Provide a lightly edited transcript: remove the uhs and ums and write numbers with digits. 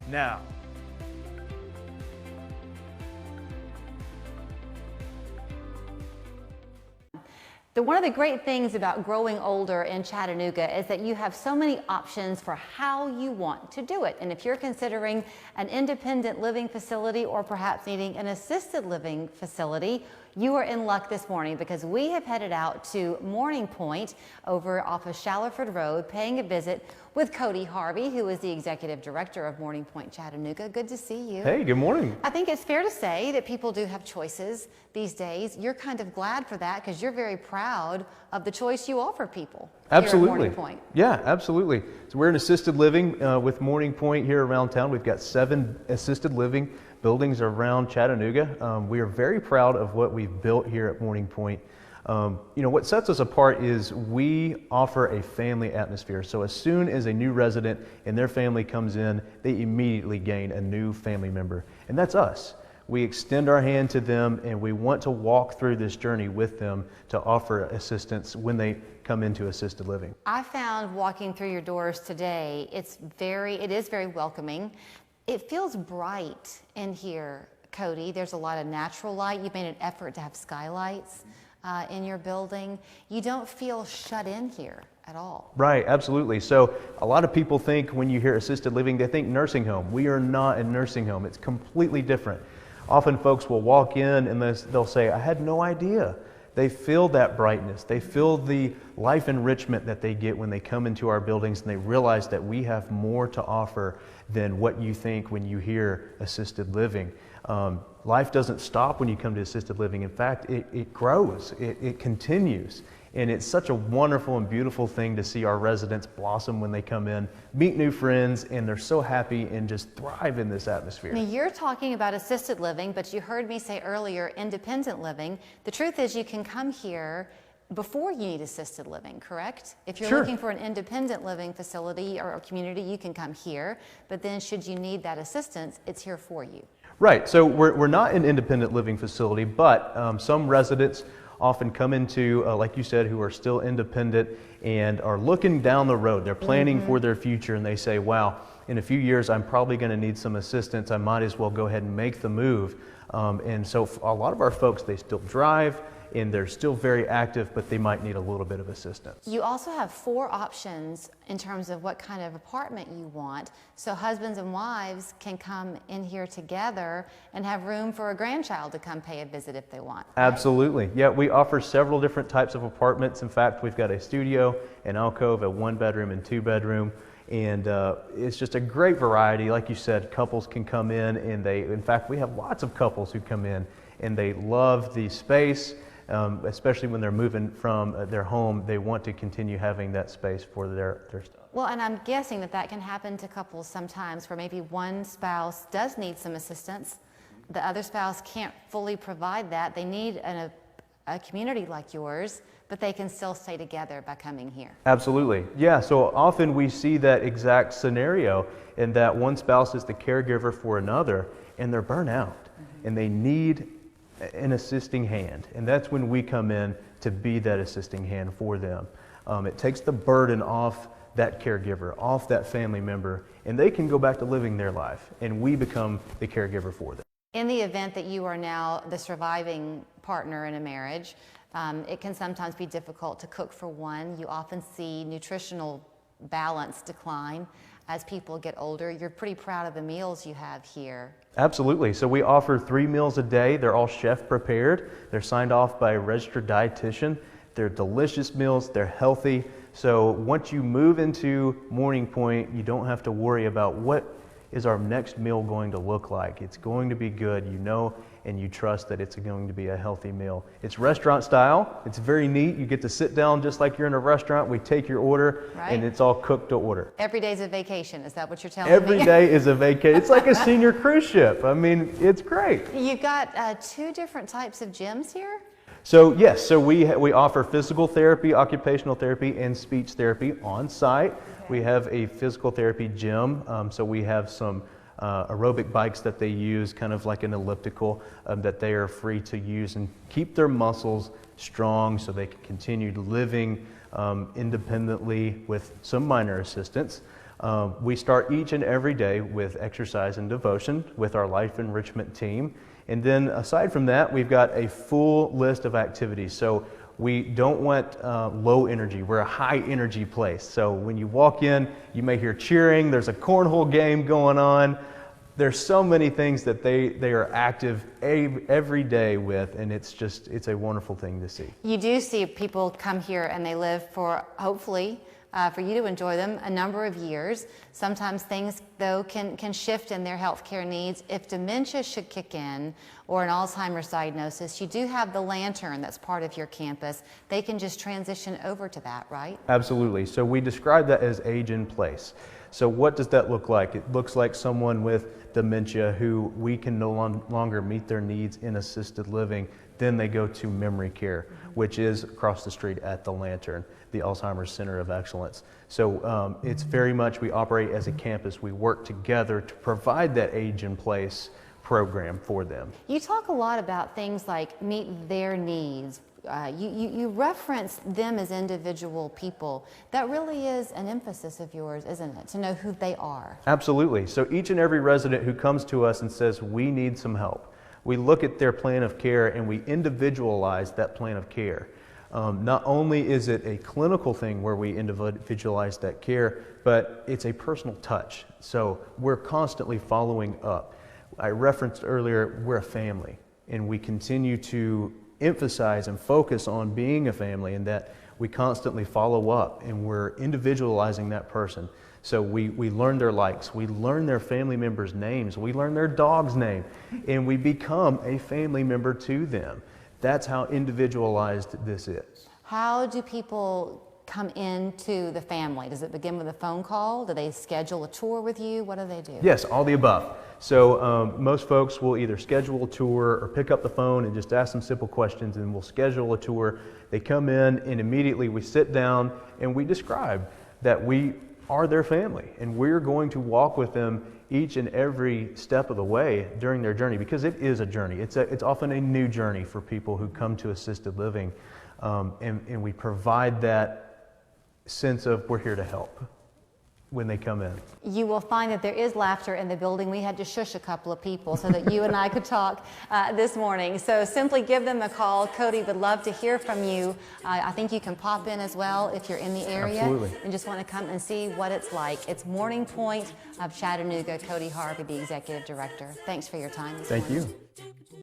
now. One of the great things about growing older in Chattanooga is that you have so many options for how you want to do it. And if you're considering an independent living facility or perhaps needing an assisted living facility, you are in luck this morning because we have headed out to Morning Pointe over off of Shallerford Road, paying a visit with Cody Harvey, who is the Executive Director of Morning Pointe Chattanooga. Good to see you. Hey, good morning. I think it's fair to say that people do have choices these days. You're kind of glad for that because you're very proud of the choice you offer people. Absolutely. Here at Morning Pointe. Yeah, absolutely. So we're in assisted living with Morning Pointe here around town. We've got 7 assisted living buildings around Chattanooga. We are very proud of what we've built here at Morning Pointe. What sets us apart is we offer a family atmosphere. So as soon as a new resident and their family comes in, they immediately gain a new family member. And that's us. We extend our hand to them and we want to walk through this journey with them to offer assistance when they come into assisted living. I found walking through your doors today, it is very welcoming. It feels bright in here, Cody. There's a lot of natural light. You've made an effort to have skylights in your building. You don't feel shut in here at all. Right, absolutely. So a lot of people think when you hear assisted living, they think nursing home. We are not a nursing home. It's completely different. Often folks will walk in and they'll say, I had no idea. They feel that brightness. They feel the life enrichment that they get when they come into our buildings and they realize that we have more to offer than what you think when you hear assisted living. Life doesn't stop when you come to assisted living. In fact, it grows, it continues. And it's such a wonderful and beautiful thing to see our residents blossom when they come in, meet new friends, and they're so happy and just thrive in this atmosphere. Now, you're talking about assisted living, but you heard me say earlier independent living. The truth is you can come here before you need assisted living, correct? If you're Sure. looking for an independent living facility or a community, you can come here. But then should you need that assistance, it's here for you. Right, so we're not an independent living facility, but some residents often come into, like you said, who are still independent and are looking down the road. They're planning for their future and they say, wow, in a few years I'm probably going to need some assistance. I might as well go ahead and make the move. And so a lot of our folks, they still drive and they're still very active, but they might need a little bit of assistance. You also have 4 options in terms of what kind of apartment you want. So husbands and wives can come in here together and have room for a grandchild to come pay a visit if they want. Right? Absolutely. Yeah, we offer several different types of apartments. In fact, we've got a studio, an alcove, a 1-bedroom and 2-bedroom. And it's just a great variety. Like you said, couples can come in and in fact, we have lots of couples who come in and they love the space. Especially when they're moving from their home, they want to continue having that space for their stuff. Well, and I'm guessing that can happen to couples sometimes where maybe one spouse does need some assistance. The other spouse can't fully provide that. They need a community like yours, but they can still stay together by coming here. Absolutely. Yeah, so often we see that exact scenario in that one spouse is the caregiver for another and they're burnt out and they need an assisting hand, and that's when we come in to be that assisting hand for them. It takes the burden off that caregiver, off that family member, and they can go back to living their life, and we become the caregiver for them. In the event that you are now the surviving partner in a marriage, it can sometimes be difficult to cook for one. You often see nutritional balance decline as people get older. You're pretty proud of the meals you have here. Absolutely. So we offer 3 meals a day. They're all chef prepared. They're signed off by a registered dietitian. They're delicious meals. They're healthy. So once you move into Morning Pointe, you don't have to worry about what is our next meal going to look like. It's going to be good, you know, and you trust that it's going to be a healthy meal. It's restaurant style. It's very neat. You get to sit down just like you're in a restaurant. We take your order, and it's all cooked to order. Every day's a vacation. Is that what you're telling me? Every day is a vacation. It's like a senior cruise ship. I mean, it's great. You've got 2 different types of gyms here? So yes, so we offer physical therapy, occupational therapy, and speech therapy on site. We have a physical therapy gym, so we have some aerobic bikes that they use, kind of like an elliptical, that they are free to use and keep their muscles strong so they can continue living independently with some minor assistance. We start each and every day with exercise and devotion with our life enrichment team. And then aside from that, we've got a full list of activities. So we don't want low energy. We're a high energy place. So when you walk in, you may hear cheering. There's a cornhole game going on. There's so many things that they are active every day with, and it's a wonderful thing to see. You do see people come here and they live for, hopefully, for you to enjoy them a number of years. Sometimes things, though, can shift in their healthcare needs. If dementia should kick in or an Alzheimer's diagnosis, you do have the Lantern that's part of your campus. They can just transition over to that, right? Absolutely. So we describe that as age in place. So what does that look like? It looks like someone with dementia who we can no longer meet their needs in assisted living. Then they go to memory care, which is across the street at the Lantern, the Alzheimer's Center of Excellence. So it's very much, we operate as a campus. We work together to provide that age in place program for them. You talk a lot about things like meet their needs. You reference them as individual people. That really is an emphasis of yours, isn't it? To know who they are. Absolutely. So each and every resident who comes to us and says, we need some help, we look at their plan of care and we individualize that plan of care. Not only is it a clinical thing where we individualize that care, but it's a personal touch. So we're constantly following up. I referenced earlier, we're a family, and we continue to emphasize and focus on being a family, and that we constantly follow up and we're individualizing that person. So we learn their likes, we learn their family members' names, we learn their dog's name, and we become a family member to them. That's how individualized this is. How do people come into the family? Does it begin with a phone call? Do they schedule a tour with you? What do they do? Yes, all the above. So most folks will either schedule a tour or pick up the phone and just ask some simple questions, and we'll schedule a tour. They come in and immediately we sit down and we describe that we are their family and we're going to walk with them each and every step of the way during their journey, because it is a journey. It's often a new journey for people who come to assisted living, and we provide that sense of we're here to help when they come in. You will find that there is laughter in the building. We had to shush a couple of people so that you and I could talk this morning. So simply give them a call. Cody would love to hear from you. I think you can pop in as well if you're in the area. Absolutely. And just want to come and see what it's like. It's Morning Pointe of Chattanooga. Cody Harvey, the Executive Director. Thanks for your time this morning. Thank you.